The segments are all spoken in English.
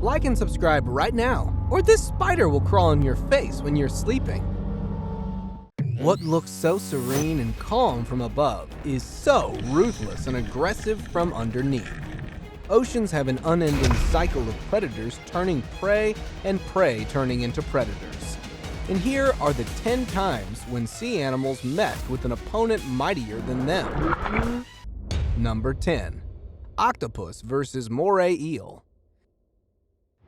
Like and subscribe right now, or this spider will crawl on your face when you're sleeping. What looks so serene and calm from above is so ruthless and aggressive from underneath. Oceans have an unending cycle of predators turning prey and prey turning into predators. And here are the 10 times when sea animals met with an opponent mightier than them. Number 10. Octopus versus moray eel.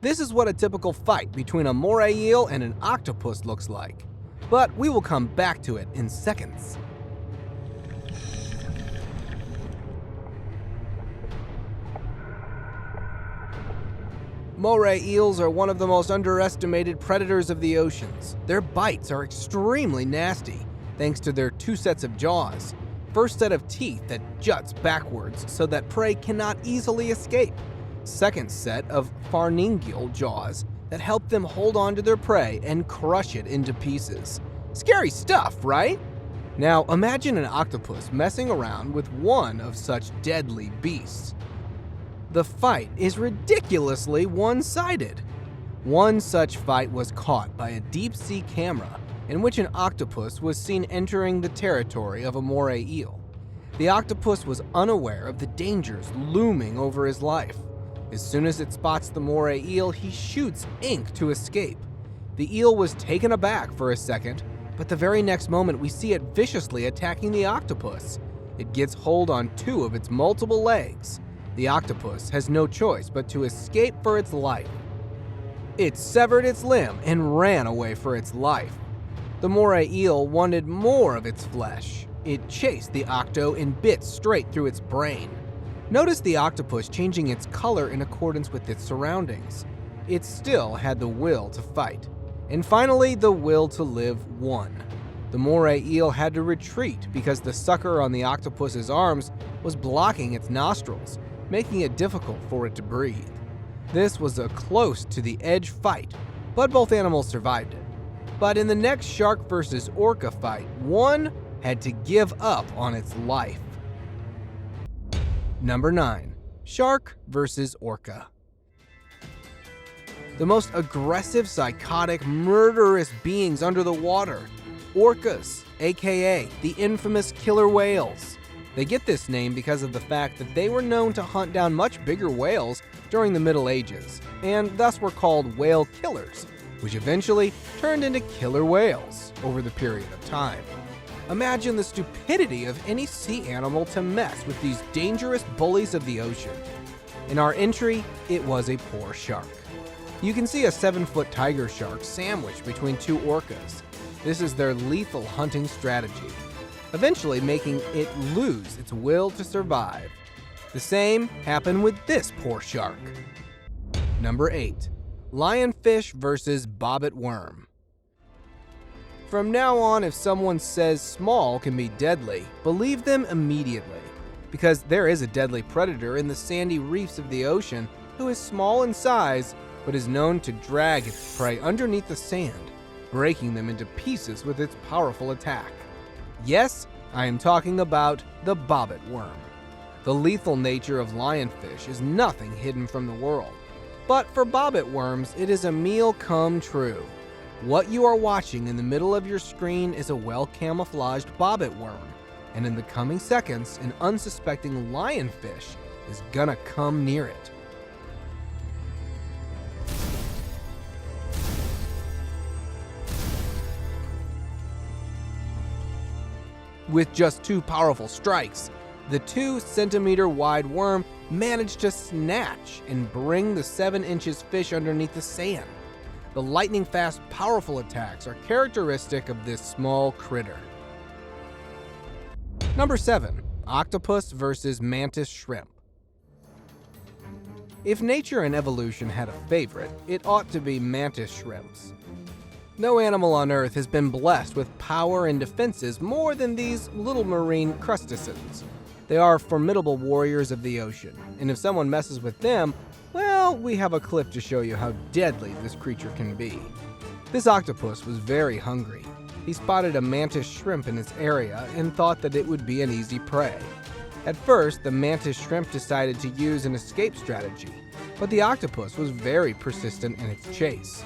This is what a typical fight between a moray eel and an octopus looks like. But we will come back to it in seconds. Moray eels are one of the most underestimated predators of the oceans. Their bites are extremely nasty, thanks to their 2 sets of jaws. First set of teeth that juts backwards so that prey cannot easily escape. Second set of pharyngeal jaws that help them hold on to their prey and crush it into pieces. Scary stuff, right? Now imagine an octopus messing around with one of such deadly beasts. The fight is ridiculously one-sided. One such fight was caught by a deep-sea camera in which an octopus was seen entering the territory of a moray eel. The octopus was unaware of the dangers looming over his life. As soon as it spots the moray eel, he shoots ink to escape. The eel was taken aback for a second, but the very next moment we see it viciously attacking the octopus. It gets hold on 2 of its multiple legs. The octopus has no choice but to escape for its life. It severed its limb and ran away for its life. The moray eel wanted more of its flesh. It chased the octo and bit straight through its brain. Notice the octopus changing its color in accordance with its surroundings. It still had the will to fight. And finally, the will to live won. The moray eel had to retreat because the sucker on the octopus's arms was blocking its nostrils, making it difficult for it to breathe. This was a close to the edge fight, but both animals survived it. But in the next shark versus orca fight, one had to give up on its life. Number 9. Shark versus orca. The most aggressive, psychotic, murderous beings under the water. Orcas, aka the infamous killer whales. They get this name because of the fact that they were known to hunt down much bigger whales during the Middle Ages, and thus were called whale killers, which eventually turned into killer whales over the period of time. Imagine the stupidity of any sea animal to mess with these dangerous bullies of the ocean. In our entry, it was a poor shark. You can see a 7-foot tiger shark sandwiched between 2 orcas. This is their lethal hunting strategy, eventually making it lose its will to survive. The same happened with this poor shark. Number 8. Lionfish versus bobbit worm. From now on, if someone says small can be deadly, believe them immediately, because there is a deadly predator in the sandy reefs of the ocean who is small in size, but is known to drag its prey underneath the sand, breaking them into pieces with its powerful attack. Yes, I am talking about the bobbit worm. The lethal nature of lionfish is nothing hidden from the world, but for bobbit worms, it is a meal come true. What you are watching in the middle of your screen is a well-camouflaged bobbit worm, and in the coming seconds, an unsuspecting lionfish is gonna come near it. With just 2 powerful strikes, the 2-centimeter wide worm managed to snatch and bring the 7-inch fish underneath the sand. The lightning-fast, powerful attacks are characteristic of this small critter. Number 7. Octopus versus mantis shrimp. If nature and evolution had a favorite, it ought to be mantis shrimps. No animal on Earth has been blessed with power and defenses more than these little marine crustaceans. They are formidable warriors of the ocean, and if someone messes with them, well, we have a clip to show you how deadly this creature can be. This octopus was very hungry. He spotted a mantis shrimp in its area and thought that it would be an easy prey. At first, the mantis shrimp decided to use an escape strategy. But the octopus was very persistent in its chase.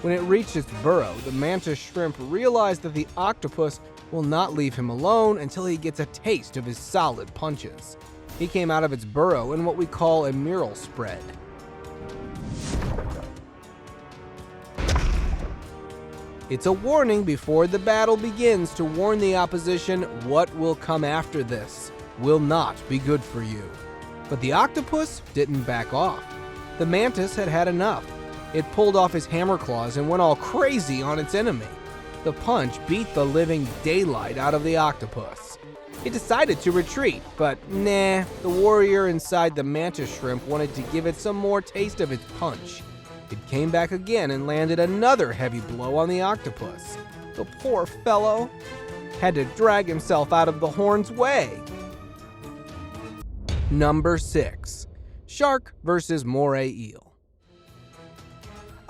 When it reached its burrow, the mantis shrimp realized that the octopus will not leave him alone until he gets a taste of his solid punches. He came out of its burrow in what we call a mural spread. It's a warning before the battle begins to warn the opposition what will come after this will not be good for you. But the octopus didn't back off. The mantis had had enough. It pulled off his hammer claws and went all crazy on its enemy. The punch beat the living daylight out of the octopus. It decided to retreat, but nah, the warrior inside the mantis shrimp wanted to give it some more taste of its punch. It came back again and landed another heavy blow on the octopus. The poor fellow had to drag himself out of the horn's way. Number 6. Shark versus moray eel.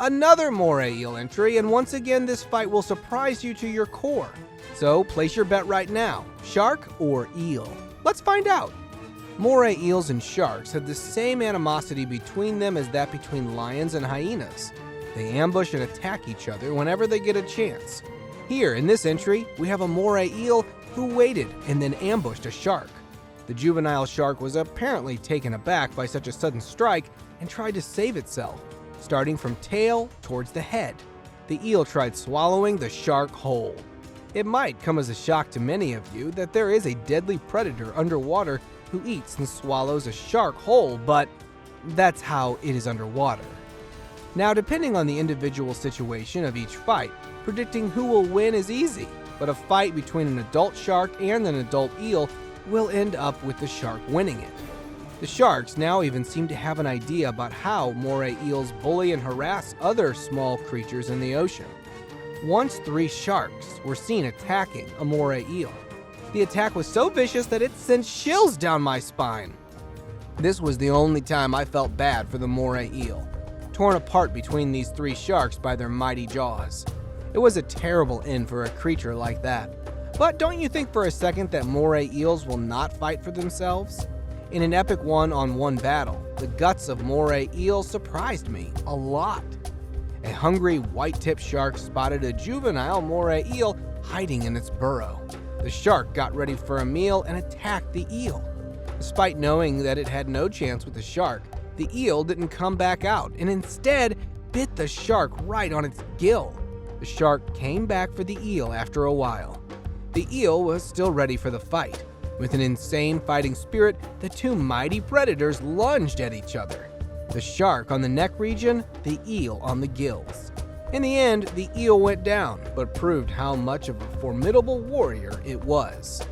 Another moray eel entry, and once again this fight will surprise you to your core. So place your bet right now, shark or eel? Let's find out. Moray eels and sharks have the same animosity between them as that between lions and hyenas. They ambush and attack each other whenever they get a chance. Here in this entry, we have a moray eel who waited and then ambushed a shark. The juvenile shark was apparently taken aback by such a sudden strike and tried to save itself, starting from tail towards the head. The eel tried swallowing the shark whole. It might come as a shock to many of you that there is a deadly predator underwater who eats and swallows a shark whole, but that's how it is underwater. Now, depending on the individual situation of each fight, predicting who will win is easy, but a fight between an adult shark and an adult eel will end up with the shark winning it. The sharks now even seem to have an idea about how moray eels bully and harass other small creatures in the ocean. Once 3 sharks were seen attacking a moray eel. The attack was so vicious that it sent chills down my spine. This was the only time I felt bad for the moray eel, torn apart between these 3 sharks by their mighty jaws. It was a terrible end for a creature like that. But don't you think for a second that moray eels will not fight for themselves? In an epic one-on-one battle, the guts of moray eels surprised me a lot. A hungry white-tipped shark spotted a juvenile moray eel hiding in its burrow. The shark got ready for a meal and attacked the eel. Despite knowing that it had no chance with the shark, the eel didn't come back out and instead bit the shark right on its gill. The shark came back for the eel after a while. The eel was still ready for the fight. With an insane fighting spirit, the 2 mighty predators lunged at each other. The shark on the neck region, the eel on the gills. In the end, the eel went down, but proved how much of a formidable warrior it was.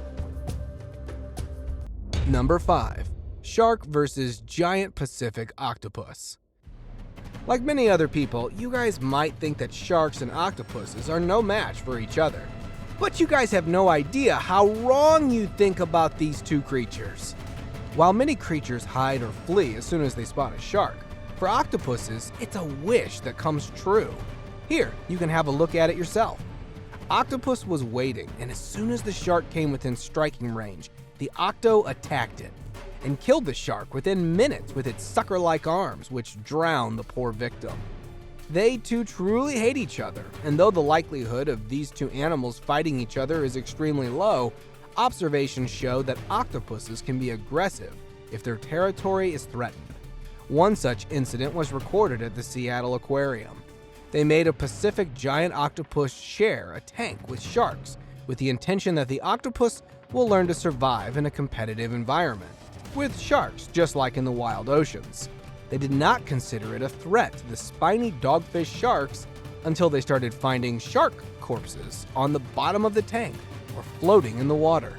Number 5. Shark versus giant Pacific octopus. Like many other people, you guys might think that sharks and octopuses are no match for each other. But you guys have no idea how wrong you think about these 2 creatures. While many creatures hide or flee as soon as they spot a shark, for octopuses, it's a wish that comes true. Here, you can have a look at it yourself. Octopus was waiting, and as soon as the shark came within striking range, the octo attacked it and killed the shark within minutes with its sucker-like arms, which drowned the poor victim. They 2 truly hate each other, and though the likelihood of these 2 animals fighting each other is extremely low, observations show that octopuses can be aggressive if their territory is threatened. One such incident was recorded at the Seattle Aquarium. They made a Pacific giant octopus share a tank with sharks with the intention that the octopus will learn to survive in a competitive environment with sharks, just like in the wild oceans. They did not consider it a threat to the spiny dogfish sharks until they started finding shark corpses on the bottom of the tank or floating in the water.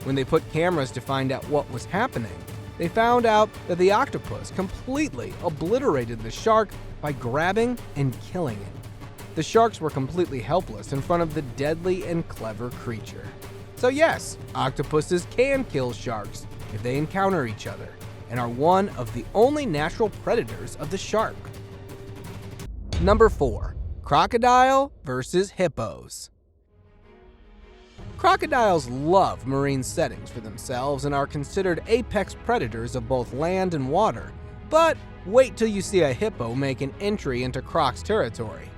When they put cameras to find out what was happening, they found out that the octopus completely obliterated the shark by grabbing and killing it. The sharks were completely helpless in front of the deadly and clever creature. So yes, octopuses can kill sharks if they encounter each other, and are one of the only natural predators of the shark. Number 4. Crocodile versus hippos. Crocodiles love marine settings for themselves and are considered apex predators of both land and water, But wait till you see a hippo make an entry into Croc's territory.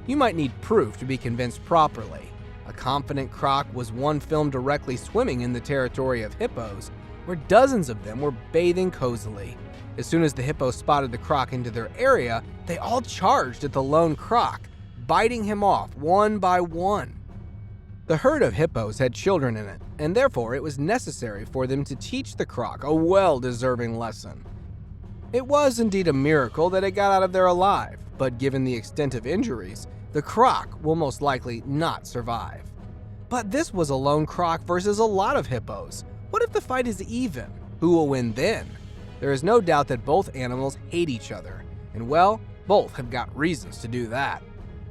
You might need proof to be convinced properly. A confident croc was one filmed directly swimming in the territory of hippos, where dozens of them were bathing cozily. As soon as the hippo spotted the croc into their area, they all charged at the lone croc, biting him off one by one. The herd of hippos had children in it, and therefore it was necessary for them to teach the croc a well-deserving lesson. It was indeed a miracle that it got out of there alive, but given the extent of injuries, the croc will most likely not survive. But this was a lone croc versus a lot of hippos. What if the fight is even? Who will win then? There is no doubt that both animals hate each other, and well, both have got reasons to do that.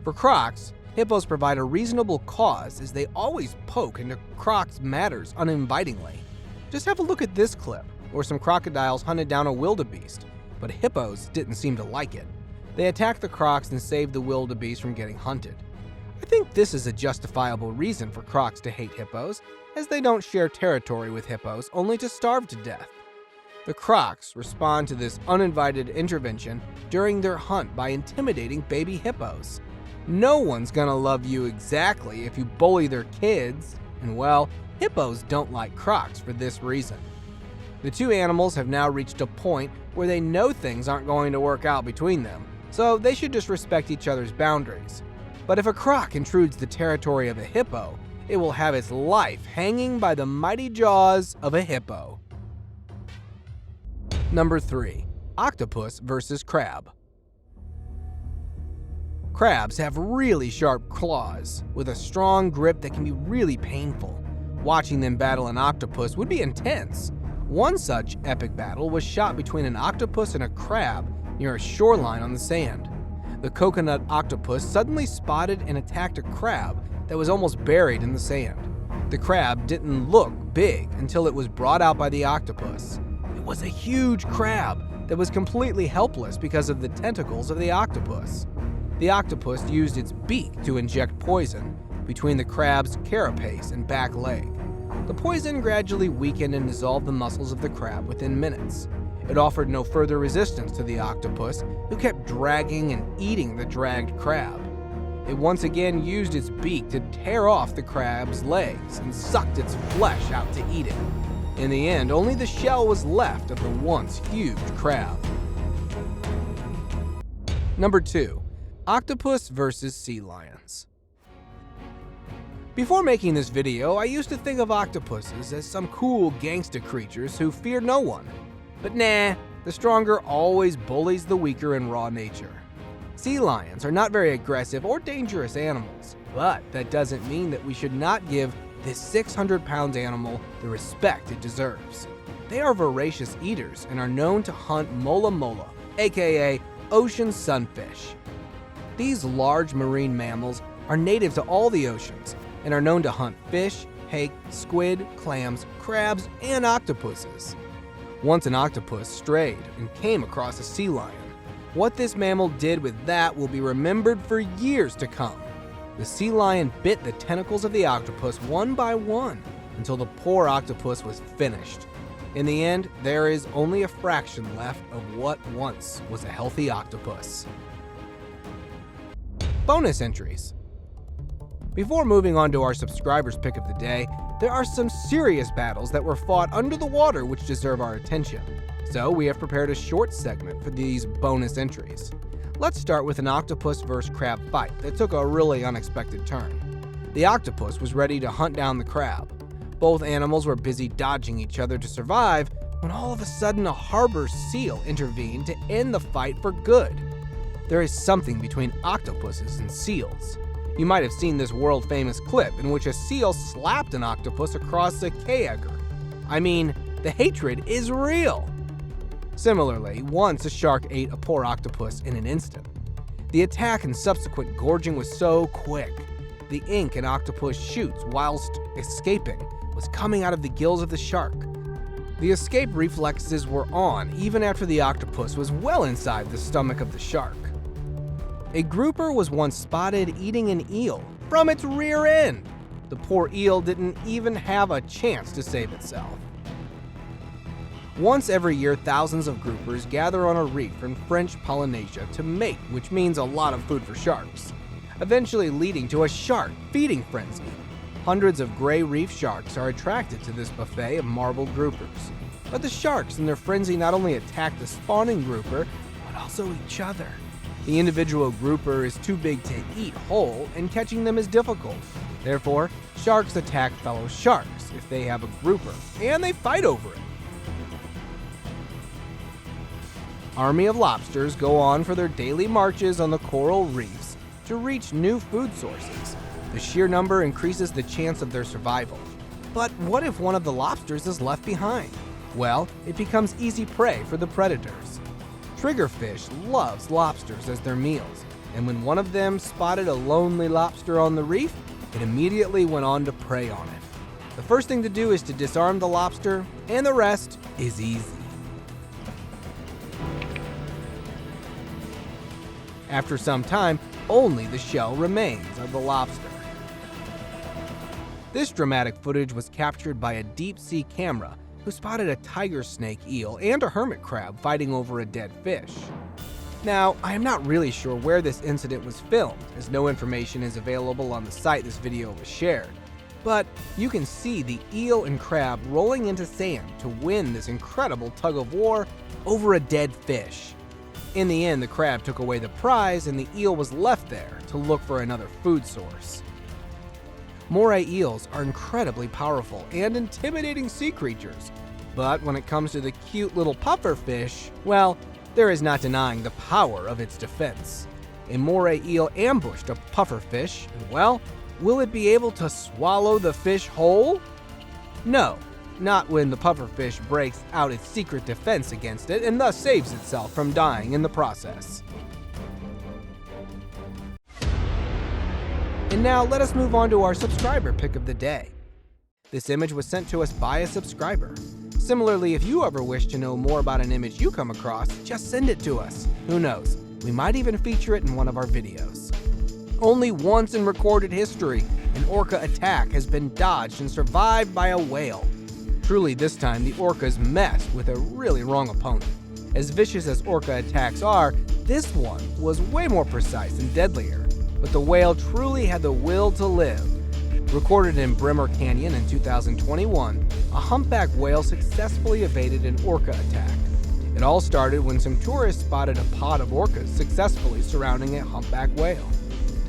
For crocs, hippos provide a reasonable cause as they always poke into crocs' matters uninvitingly. Just have a look at this clip, where some crocodiles hunted down a wildebeest, but hippos didn't seem to like it. They attacked the crocs and saved the wildebeest from getting hunted. I think this is a justifiable reason for crocs to hate hippos, as they don't share territory with hippos only to starve to death. The crocs respond to this uninvited intervention during their hunt by intimidating baby hippos. No one's gonna love you exactly if you bully their kids, and well, hippos don't like crocs for this reason. The two animals have now reached a point where they know things aren't going to work out between them, so they should just respect each other's boundaries. But if a croc intrudes the territory of a hippo, it will have its life hanging by the mighty jaws of a hippo. Number 3. Octopus versus crab. Crabs have really sharp claws, with a strong grip that can be really painful. Watching them battle an octopus would be intense. One such epic battle was shot between an octopus and a crab near a shoreline on the sand. The coconut octopus suddenly spotted and attacked a crab that was almost buried in the sand. The crab didn't look big until it was brought out by the octopus. It was a huge crab that was completely helpless because of the tentacles of the octopus. The octopus used its beak to inject poison between the crab's carapace and back leg. The poison gradually weakened and dissolved the muscles of the crab within minutes. It offered no further resistance to the octopus, who kept dragging and eating the dragged crab. It once again used its beak to tear off the crab's legs and sucked its flesh out to eat it. In the end, only the shell was left of the once huge crab. Number 2. Octopus versus sea lions. Before making this video, I used to think of octopuses as some cool gangsta creatures who fear no one. But nah, the stronger always bullies the weaker in raw nature. Sea lions are not very aggressive or dangerous animals, but that doesn't mean that we should not give this 600-pound animal the respect it deserves. They are voracious eaters and are known to hunt mola mola, aka ocean sunfish. These large marine mammals are native to all the oceans and are known to hunt fish, hake, squid, clams, crabs, and octopuses. Once an octopus strayed and came across a sea lion. What this mammal did with that will be remembered for years to come. The sea lion bit the tentacles of the octopus one by one until the poor octopus was finished. In the end, there is only a fraction left of what once was a healthy octopus. Bonus entries. Before moving on to our subscribers pick of the day, there are some serious battles that were fought under the water which deserve our attention. So we have prepared a short segment for these bonus entries. Let's start with an octopus versus crab fight that took a really unexpected turn. The octopus was ready to hunt down the crab. Both animals were busy dodging each other to survive when all of a sudden a harbor seal intervened to end the fight for good. There is something between octopuses and seals. You might have seen this world-famous clip in which a seal slapped an octopus across a kayagger. I mean, the hatred is real. Similarly, once a shark ate a poor octopus in an instant. The attack and subsequent gorging was so quick. The ink an octopus shoots whilst escaping was coming out of the gills of the shark. The escape reflexes were on even after the octopus was well inside the stomach of the shark. A grouper was once spotted eating an eel from its rear end. The poor eel didn't even have a chance to save itself. Once every year, thousands of groupers gather on a reef in French Polynesia to mate, which means a lot of food for sharks, eventually leading to a shark feeding frenzy. Hundreds of gray reef sharks are attracted to this buffet of marbled groupers. But the sharks in their frenzy not only attack the spawning grouper, but also each other. The individual grouper is too big to eat whole, and catching them is difficult. Therefore, sharks attack fellow sharks if they have a grouper, and they fight over it. Army of lobsters go on for their daily marches on the coral reefs to reach new food sources. The sheer number increases the chance of their survival. But what if one of the lobsters is left behind? Well, it becomes easy prey for the predators. Triggerfish loves lobsters as their meals, and when one of them spotted a lonely lobster on the reef, it immediately went on to prey on it. The first thing to do is to disarm the lobster, and the rest is easy. After some time, only the shell remains of the lobster. This dramatic footage was captured by a deep-sea camera who spotted a tiger snake eel and a hermit crab fighting over a dead fish. Now, I am not really sure where this incident was filmed, as no information is available on the site this video was shared. But you can see the eel and crab rolling into sand to win this incredible tug-of-war over a dead fish. In the end, the crab took away the prize and the eel was left there to look for another food source. Moray eels are incredibly powerful and intimidating sea creatures, but when it comes to the cute little pufferfish, well, there is not denying the power of its defense. A moray eel ambushed a pufferfish, and well, will it be able to swallow the fish whole? No, not when the pufferfish breaks out its secret defense against it and thus saves itself from dying in the process. And now let us move on to our subscriber pick of the day. This image was sent to us by a subscriber. Similarly, if you ever wish to know more about an image you come across, just send it to us. Who knows, we might even feature it in one of our videos. Only once in recorded history, an orca attack has been dodged and survived by a whale. Truly, this time the orcas messed with a really wrong opponent. As vicious as orca attacks are, this one was way more precise and deadlier. But the whale truly had the will to live. Recorded in Bremer Canyon in 2021, a humpback whale successfully evaded an orca attack. It all started when some tourists spotted a pod of orcas successfully surrounding a humpback whale.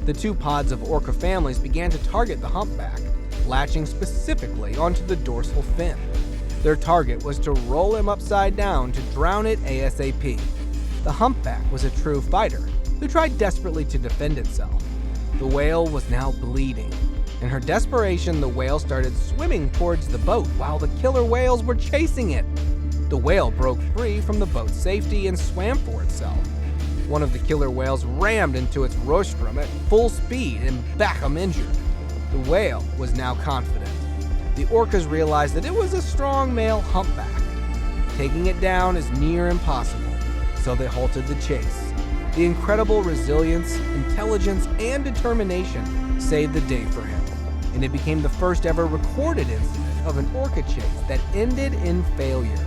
The two pods of orca families began to target the humpback, latching specifically onto the dorsal fin. Their target was to roll him upside down to drown it ASAP. The humpback was a true fighter who tried desperately to defend itself. The whale was now bleeding. In her desperation, the whale started swimming towards the boat while the killer whales were chasing it. The whale broke free from the boat's safety and swam for itself. One of the killer whales rammed into its rostrum at full speed and Backham injured. The whale was now confident. The orcas realized that it was a strong male humpback. Taking it down is near impossible, so they halted the chase. The incredible resilience, intelligence, and determination saved the day for him, and it became the first ever recorded incident of an orca chase that ended in failure.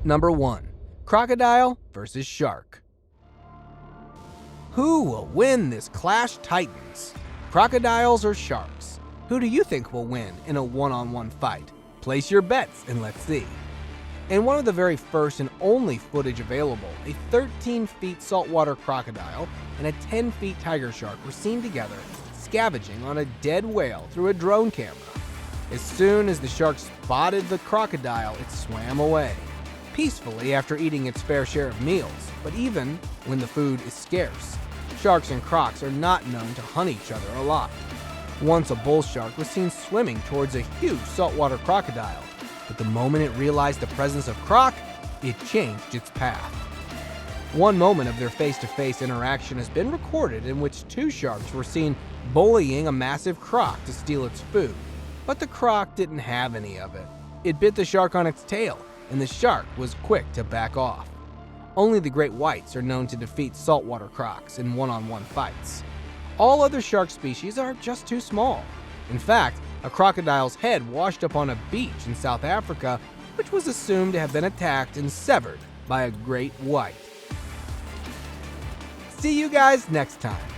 Number 1. Crocodile versus Shark. Who will win this Clash Titans? Crocodiles or sharks? Who do you think will win in a one-on-one fight? Place your bets and let's see. In one of the very first and only footage available, a 13-feet saltwater crocodile and a 10-feet tiger shark were seen together scavenging on a dead whale through a drone camera. As soon as the shark spotted the crocodile, it swam away, peacefully after eating its fair share of meals. But even when the food is scarce, sharks and crocs are not known to hunt each other a lot. Once a bull shark was seen swimming towards a huge saltwater crocodile, but the moment it realized the presence of croc, it changed its path. One moment of their face-to-face interaction has been recorded in which two sharks were seen bullying a massive croc to steal its food, but the croc didn't have any of it. It bit the shark on its tail, and the shark was quick to back off. Only the great whites are known to defeat saltwater crocs in one-on-one fights. All other shark species are just too small. In fact, A crocodile's head washed up on a beach in South Africa, which was assumed to have been attacked and severed by a great white. See you guys next time.